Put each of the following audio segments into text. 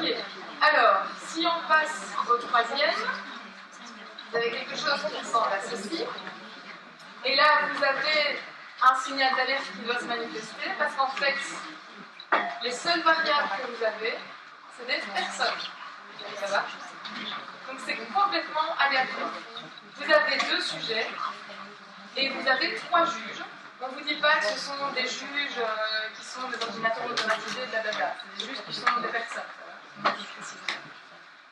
Ok, alors, si on passe au troisième, vous avez quelque chose qui ressemble à ceci. Et là, vous avez un signal d'alerte qui doit se manifester parce qu'en fait, les seules variables que vous avez, c'est des personnes. Ça va? Donc c'est complètement aléatoire. Vous avez 2 sujets et vous avez 3 juges. On ne vous dit pas que ce sont des juges qui sont des ordinateurs automatisés, blablabla. C'est des juges qui sont des personnes. Ça va?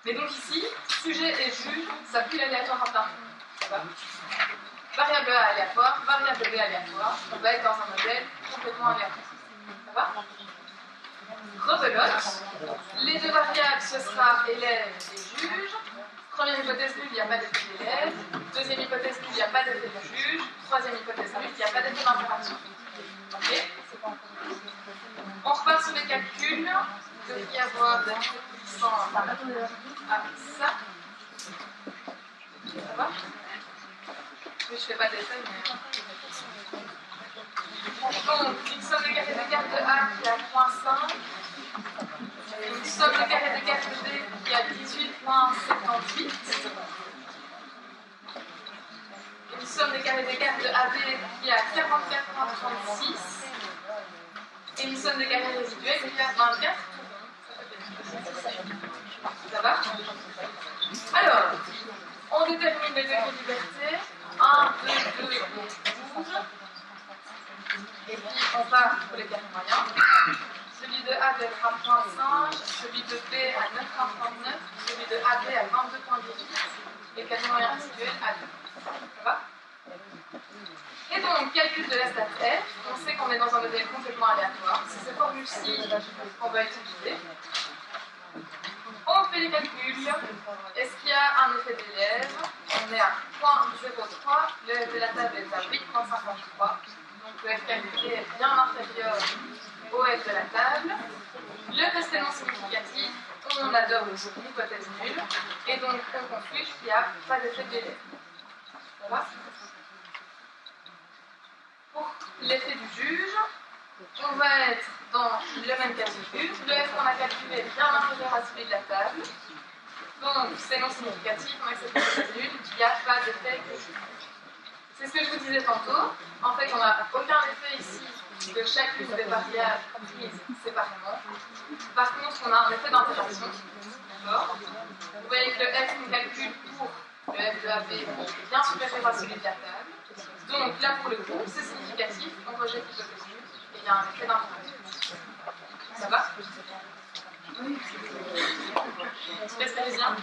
Mais donc ici, sujet et juge s'appuient l'aléatoire à part. Ça va? Variable A aléatoire, variable B aléatoire. On va être dans un modèle complètement aléatoire. Ça va? Rebelote. Les 2 variables, ce sera élève et juge. Première hypothèse nulle, il n'y a pas d'effet d'élève. Deuxième hypothèse nulle, il n'y a pas d'effet de juge. Troisième hypothèse nulle, il n'y a pas d'effet d'interaction. Ok? On repart sur les calculs. Il devrait y avoir des puissants à ça. Ça va? Je ne fais pas d'effet, mais... Donc, une somme de carré de 4 de A qui a moins 5. Une somme de carré de 4 de B qui a 18,78. Une somme de carré de 4 de AB qui a 44,36. Et une somme de carré résiduel qui a 24. Ça va? Alors, on détermine les degrés de liberté. 1, 2, 2 et 12. Et puis on part pour les carrés moyens. Celui de A doit être à 0,5, celui de B à 9,39, celui de AB à 22,18 et le carré moyen résiduel à 2. Ça va? Et donc, calcul de la stat F, on sait qu'on est dans un modèle complètement aléatoire. C'est cette formule-ci qu'on va utiliser. On fait les calculs. Est-ce qu'il y a un effet d'élève? On est à 0,03. Le F de la table est à 8,53. Donc le F calculé est bien inférieur au F de la table. Le reste est non significatif. On adore l'hypothèse nulle. Et donc on conclut qu'il n'y a pas d'effet d'élève. Ça va? Pour l'effet du juge, on va être dans le même cas de figure. Le F qu'on a calculé est bien inférieur à celui de la table. Donc c'est non significatif, on accepte l'hypothèse nulle, il n'y a pas d'effet de juge. C'est ce que je vous disais tantôt. En fait, on n'a aucun effet ici de chacune des variables prises séparément. Par contre, on a un effet d'interaction. D'accord? Vous voyez que le F qu'on calcule pour le F de AB est bien supérieur à celui de la table. Donc là, pour le coup, c'est significatif, on rejette l'hypothèse nulle et il y a un effet d'interaction. Ça va? Oui. Est-ce que c'est bien?